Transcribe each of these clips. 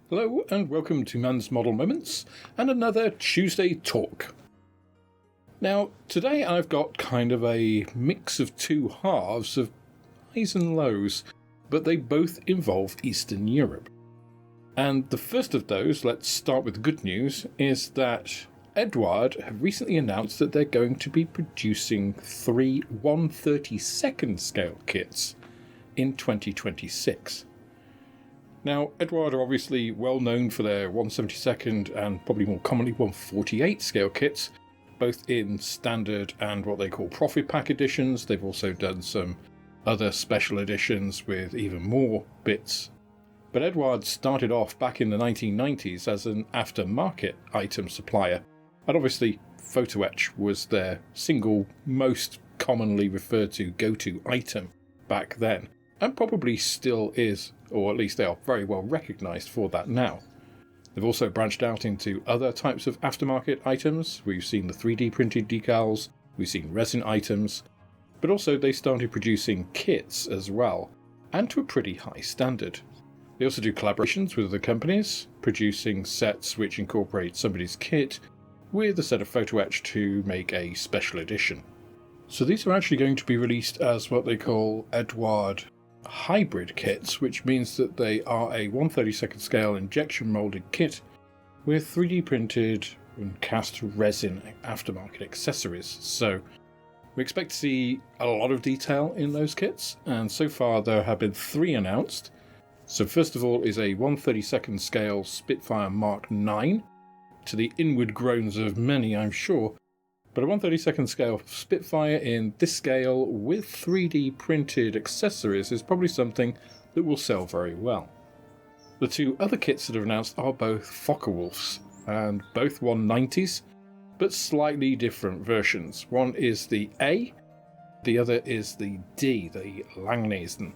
Hello and welcome to Mann's Model Moments and another Tuesday talk. Now, today I've got kind of a mix of two halves of highs and lows, but they both involve Eastern Europe. And the first of those, let's start with the good news, is that Eduard have recently announced that they're going to be producing 3 1/32nd scale kits in 2026. Now, Eduard are obviously well known for their 1/72nd and probably more commonly 1/48 scale kits, both in standard and what they call profit pack editions. They've also done some other special editions with even more bits. But Eduard started off back in the 1990s as an aftermarket item supplier, and obviously photo etch was their single most commonly referred to go-to item back then, and probably still is, or at least they are very well recognised for that now. They've also branched out into other types of aftermarket items. We've seen the 3D printed decals, we've seen resin items, but also they started producing kits as well, and to a pretty high standard. They also do collaborations with other companies, producing sets which incorporate somebody's kit with a set of photo etch to make a special edition. So these are actually going to be released as what they call Eduard hybrid kits, which means that they are a 1/32nd scale injection molded kit with 3D printed and cast resin aftermarket accessories. So we expect to see a lot of detail in those kits, and so far there have been 3 announced. So first of all is a 1/32nd scale Spitfire Mark 9, to the inward groans of many I'm sure, but a 1/32nd scale Spitfire in this scale with 3D printed accessories is probably something that will sell very well. The 2 other kits that are announced are both Focke-Wulfs, and both 190s, but slightly different versions. One is the A, the other is the D, the Langnesen.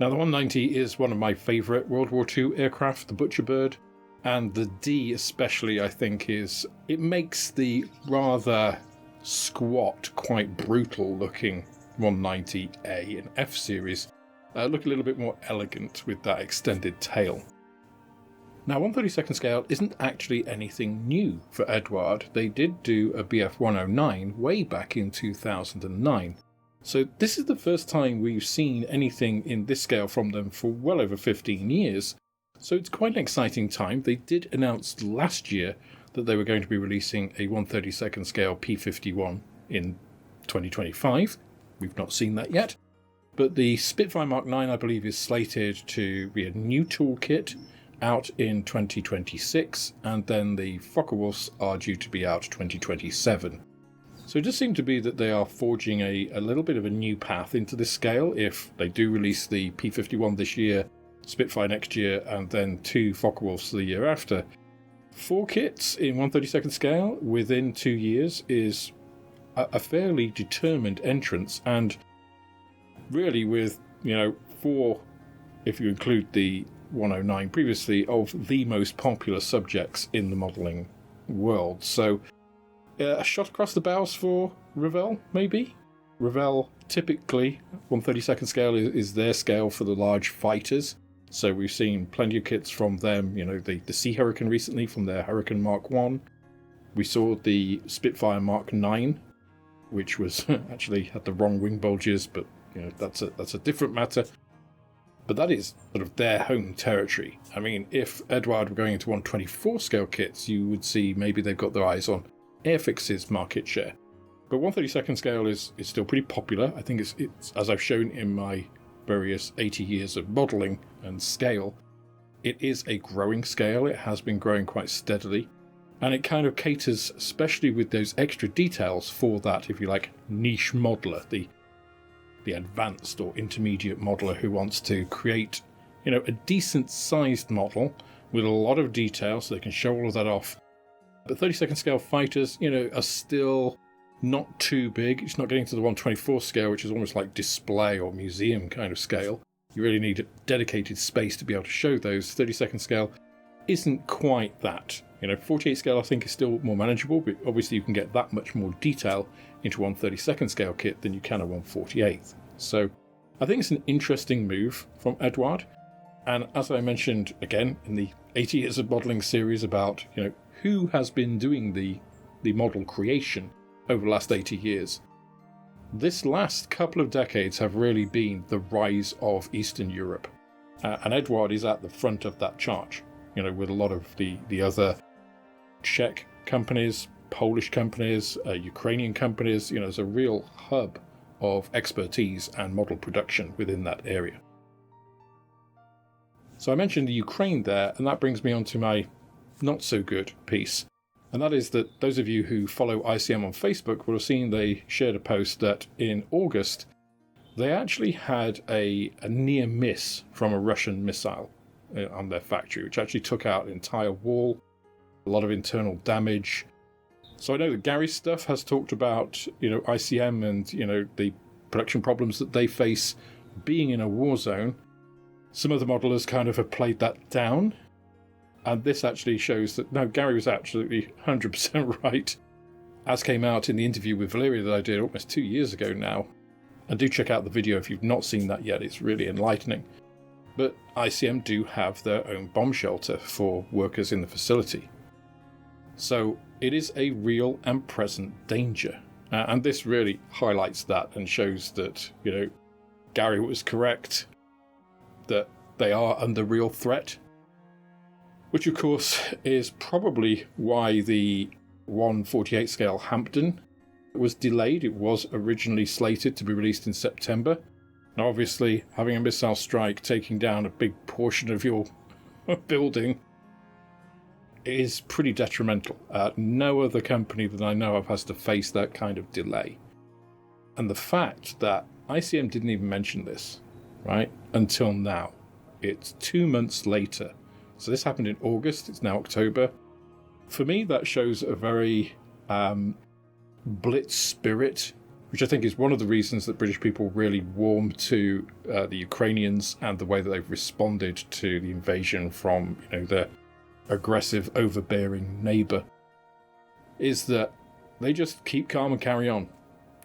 Now the 190 is one of my favourite World War II aircraft, the Butcherbird. And the D especially, I think, it makes the rather squat, quite brutal looking 190A and F series look a little bit more elegant with that extended tail. Now 1/32nd scale isn't actually anything new for Eduard. They did do a BF 109 way back in 2009. So this is the first time we've seen anything in this scale from them for well over 15 years. So it's quite an exciting time. They did announce last year that they were going to be releasing a 1/32nd scale P51 in 2025. We've not seen that yet. But the Spitfire Mark 9, I believe, is slated to be a new toolkit out in 2026, and then the Focke-Wulfs are due to be out 2027. So it does seem to be that they are forging a little bit of a new path into this scale. If they do release the P51 this year, Spitfire next year, and then 2 Focke-Wulfs the year after. 4 kits in 1/32nd scale within 2 years is a fairly determined entrance, and really with, 4, if you include the 109 previously, of the most popular subjects in the modelling world. So a shot across the bows for Revell, maybe? Revell, typically, 1/32nd scale is their scale for the large fighters. So we've seen plenty of kits from them, the Sea Hurricane recently from their Hurricane Mark 1. We saw the Spitfire Mark 9, which was actually had the wrong wing bulges, but that's a different matter. But that is sort of their home territory. I mean, if Eduard were going into 1/24 scale kits, you would see maybe they've got their eyes on Airfix's market share. But 1/32nd scale is still pretty popular. I think it's as I've shown in my various 80 years of modelling and scale, it is a growing scale. It has been growing quite steadily, and it kind of caters, especially with those extra details, for that, if you like, niche modeller, the advanced or intermediate modeller who wants to create a decent sized model with a lot of detail so they can show all of that off. But 32nd scale fighters are still not too big. It's not getting to the 1/24 scale, which is almost like display or museum kind of scale. You really need a dedicated space to be able to show those. 32nd scale isn't quite that. 48 scale I think is still more manageable, but obviously you can get that much more detail into 1/32nd scale kit than you can a 1/48. So I think it's an interesting move from Eduard. And as I mentioned again in the 80 Years of Modelling series about, who has been doing the model creation over the last 80 years, this last couple of decades have really been the rise of Eastern Europe. And Eduard is at the front of that charge, with a lot of the other Czech companies, Polish companies, Ukrainian companies. There's a real hub of expertise and model production within that area. So I mentioned the Ukraine there, and that brings me on to my not so good piece. And that is that those of you who follow ICM on Facebook will have seen they shared a post that in August they actually had a near miss from a Russian missile on their factory, which actually took out an entire wall, a lot of internal damage. So I know that Gary's stuff has talked about, ICM and, the production problems that they face being in a war zone. Some of the modelers kind of have played that down. And this actually shows that, no, Gary was absolutely 100% right, as came out in the interview with Valeria that I did almost 2 years ago now. And do check out the video if you've not seen that yet, it's really enlightening. But ICM do have their own bomb shelter for workers in the facility. So it is a real and present danger. And this really highlights that and shows that, Gary was correct, that they are under real threat. Which, of course, is probably why the 1/48 scale Hampden was delayed. It was originally slated to be released in September. Now, obviously, having a missile strike taking down a big portion of your building is pretty detrimental. No other company that I know of has to face that kind of delay. And the fact that ICM didn't even mention this, right, until now. It's 2 months later. So this happened in August, it's now October. For me, that shows a very blitz spirit, which I think is one of the reasons that British people really warm to the Ukrainians and the way that they've responded to the invasion from, their aggressive, overbearing neighbour, is that they just keep calm and carry on.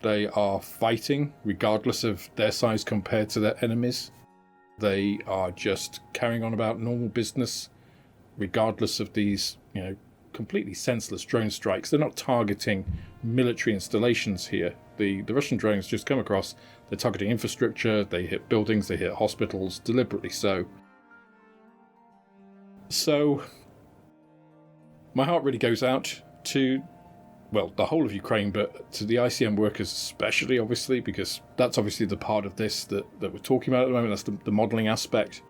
They are fighting regardless of their size compared to their enemies. They are just carrying on about normal business, regardless of these, completely senseless drone strikes. They're not targeting military installations here. The Russian drones just come across, they're targeting infrastructure, they hit buildings, they hit hospitals, deliberately so. So, my heart really goes out to, the whole of Ukraine, but to the ICM workers especially, obviously, because that's obviously the part of this that we're talking about at the moment. That's the modelling aspect.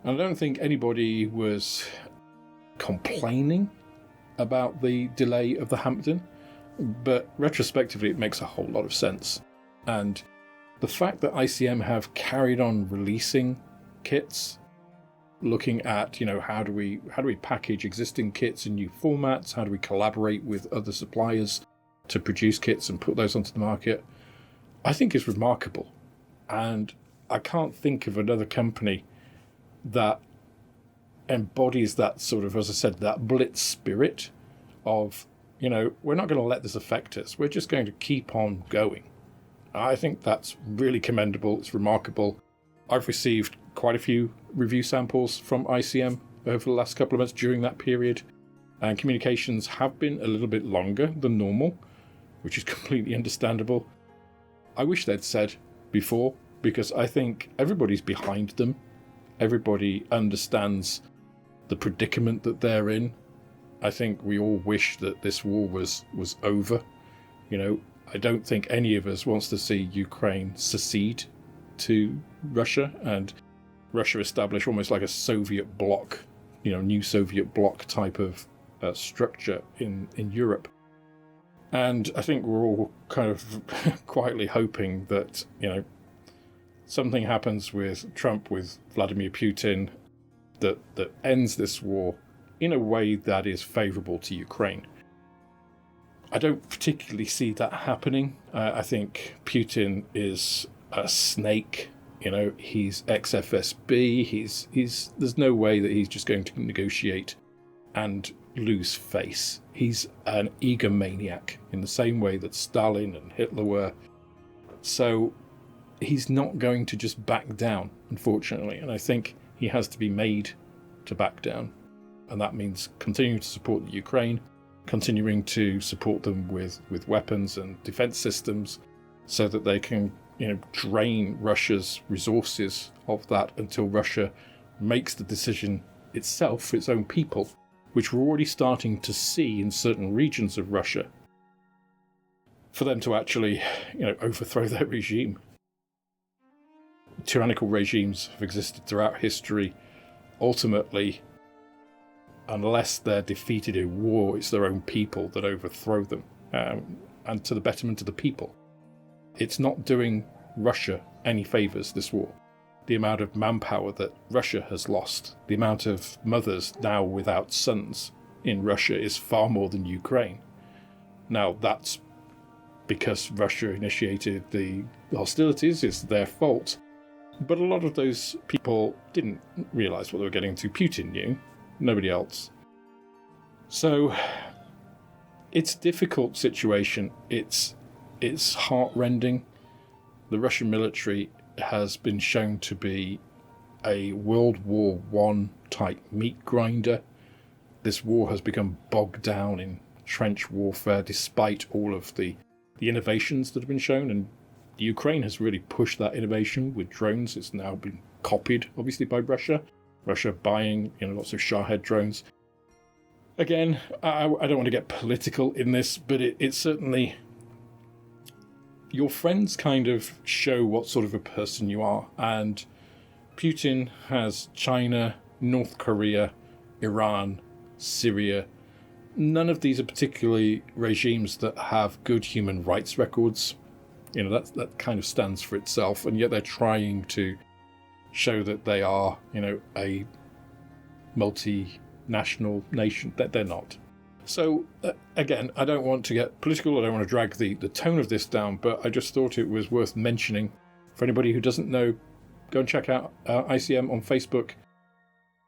And I don't think anybody was complaining about the delay of the Hampden, but retrospectively it makes a whole lot of sense. And the fact that ICM have carried on releasing kits, looking at, how do we package existing kits in new formats? How do we collaborate with other suppliers to produce kits and put those onto the market? I think is remarkable. And I can't think of another company that embodies that sort of, as I said, that blitz spirit of, we're not going to let this affect us. We're just going to keep on going. I think that's really commendable. It's remarkable. I've received quite a few review samples from ICM over the last couple of months during that period, and communications have been a little bit longer than normal, which is completely understandable. I wish they'd said before, because I think everybody's behind them. Everybody understands the predicament that they're in. I think we all wish that this war was over. I don't think any of us wants to see Ukraine secede to Russia and Russia establish almost like a Soviet bloc, new Soviet bloc type of structure in Europe. And I think we're all kind of quietly hoping that, something happens with Trump, with Vladimir Putin, that ends this war in a way that is favourable to Ukraine. I don't particularly see that happening. I think Putin is a snake. He's ex-FSB. There's no way that he's just going to negotiate and lose face. He's an egomaniac in the same way that Stalin and Hitler were. So he's not going to just back down, unfortunately. And I think he has to be made to back down. And that means continuing to support the Ukraine, continuing to support them with weapons and defense systems so that they can, drain Russia's resources of that until Russia makes the decision itself for its own people, which we're already starting to see in certain regions of Russia, for them to actually, overthrow their regime. Tyrannical regimes have existed throughout history. Ultimately, unless they're defeated in war, it's their own people that overthrow them, and to the betterment of the people. It's not doing Russia any favours, this war. The amount of manpower that Russia has lost, the amount of mothers now without sons in Russia is far more than Ukraine. Now, that's because Russia initiated the hostilities, it's their fault. But a lot of those people didn't realise what they were getting into. Putin knew, nobody else. So, it's a difficult situation. It's heart-rending. The Russian military has been shown to be a World War I type meat grinder. This war has become bogged down in trench warfare despite all of the innovations that have been shown, and Ukraine has really pushed that innovation with drones. It's now been copied, obviously, by Russia. Russia buying lots of Shahed drones. Again, I don't want to get political in this, but it's certainly... Your friends kind of show what sort of a person you are, and Putin has China, North Korea, Iran, Syria. None of these are particularly regimes that have good human rights records. That kind of stands for itself, and yet they're trying to show that they are, a multinational nation. That they're not. So, again, I don't want to get political, I don't want to drag the tone of this down, but I just thought it was worth mentioning. For anybody who doesn't know, go and check out ICM on Facebook.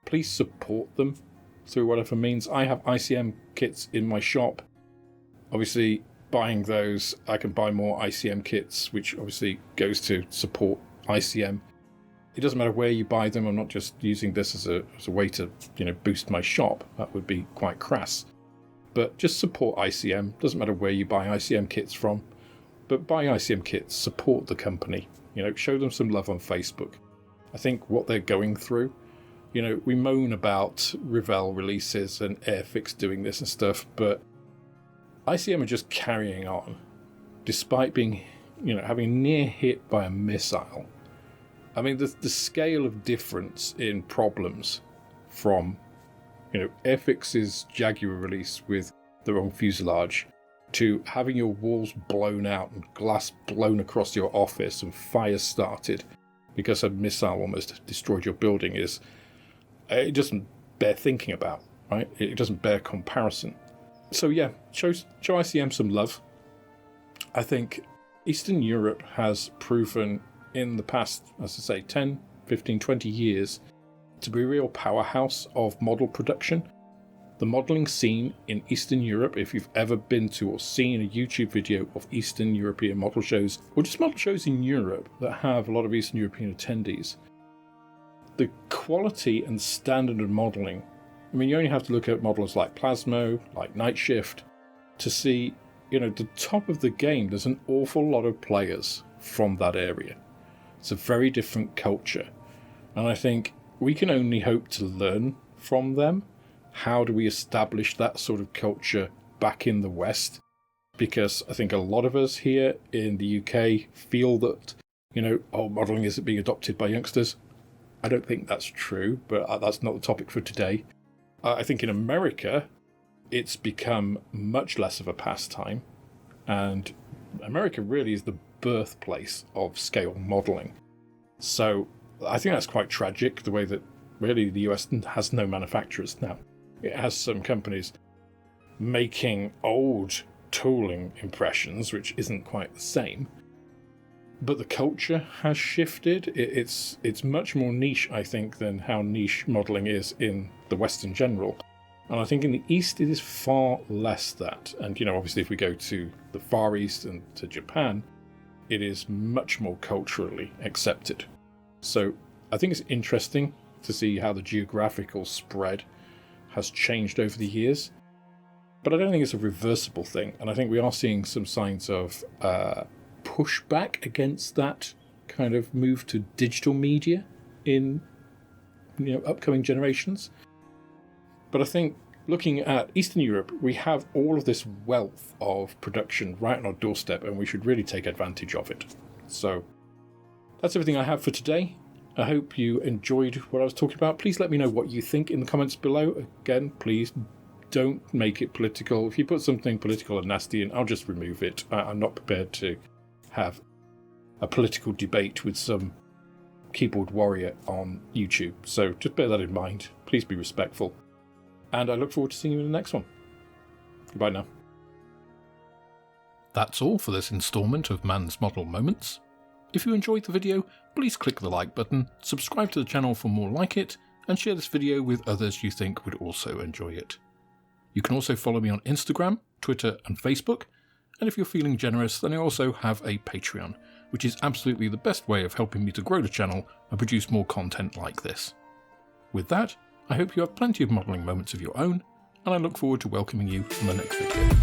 Please support them through whatever means. I have ICM kits in my shop. Obviously, buying those, I can buy more ICM kits, which obviously goes to support ICM. It doesn't matter where you buy them. I'm not just using this as a way to boost my shop. That would be quite crass. But just support ICM. Doesn't matter where you buy ICM kits from. But buy ICM kits. Support the company. Show them some love on Facebook. I think what they're going through, we moan about Revell releases and Airfix doing this and stuff, but ICM are just carrying on, despite being, having near hit by a missile. I mean, the scale of difference in problems from Airfix's Jaguar release with the wrong fuselage to having your walls blown out and glass blown across your office and fire started because a missile almost destroyed your building it doesn't bear thinking about, right? It doesn't bear comparison. So yeah, show ICM some love. I think Eastern Europe has proven in the past, as I say, 10, 15, 20 years to be a real powerhouse of model production. The modelling scene in Eastern Europe, if you've ever been to or seen a YouTube video of Eastern European model shows, or just model shows in Europe that have a lot of Eastern European attendees, the quality and standard of modelling, I mean, you only have to look at models like Plasmo, like Night Shift, to see, the top of the game. There's an awful lot of players from that area. It's a very different culture. And I think we can only hope to learn from them. How do we establish that sort of culture back in the West? Because I think a lot of us here in the UK feel that, modelling isn't being adopted by youngsters. I don't think that's true, but that's not the topic for today. I think in America, it's become much less of a pastime, and America really is the birthplace of scale modelling. So I think that's quite tragic, the way that really the US has no manufacturers now. It has some companies making old tooling impressions, which isn't quite the same. But the culture has shifted. It's much more niche, I think, than how niche modelling is in the West in general. And I think in the East it is far less that. And, obviously if we go to the Far East and to Japan, it is much more culturally accepted. So I think it's interesting to see how the geographical spread has changed over the years. But I don't think it's a reversible thing, and I think we are seeing some signs of pushback against that kind of move to digital media in upcoming generations. But I think looking at Eastern Europe, we have all of this wealth of production right on our doorstep, and we should really take advantage of it. So that's everything I have for today. I hope you enjoyed what I was talking about. Please let me know what you think in the comments below. Again, please don't make it political. If you put something political and nasty in, I'll just remove it. I'm not prepared to have a political debate with some keyboard warrior on YouTube. So just bear that in mind. Please be respectful. And I look forward to seeing you in the next one. Goodbye now. That's all for this instalment of Mann's Model Moments. If you enjoyed the video, please click the like button, subscribe to the channel for more like it, and share this video with others you think would also enjoy it. You can also follow me on Instagram, Twitter and Facebook, and if you're feeling generous, then I also have a Patreon, which is absolutely the best way of helping me to grow the channel and produce more content like this. With that, I hope you have plenty of modelling moments of your own, and I look forward to welcoming you in the next video.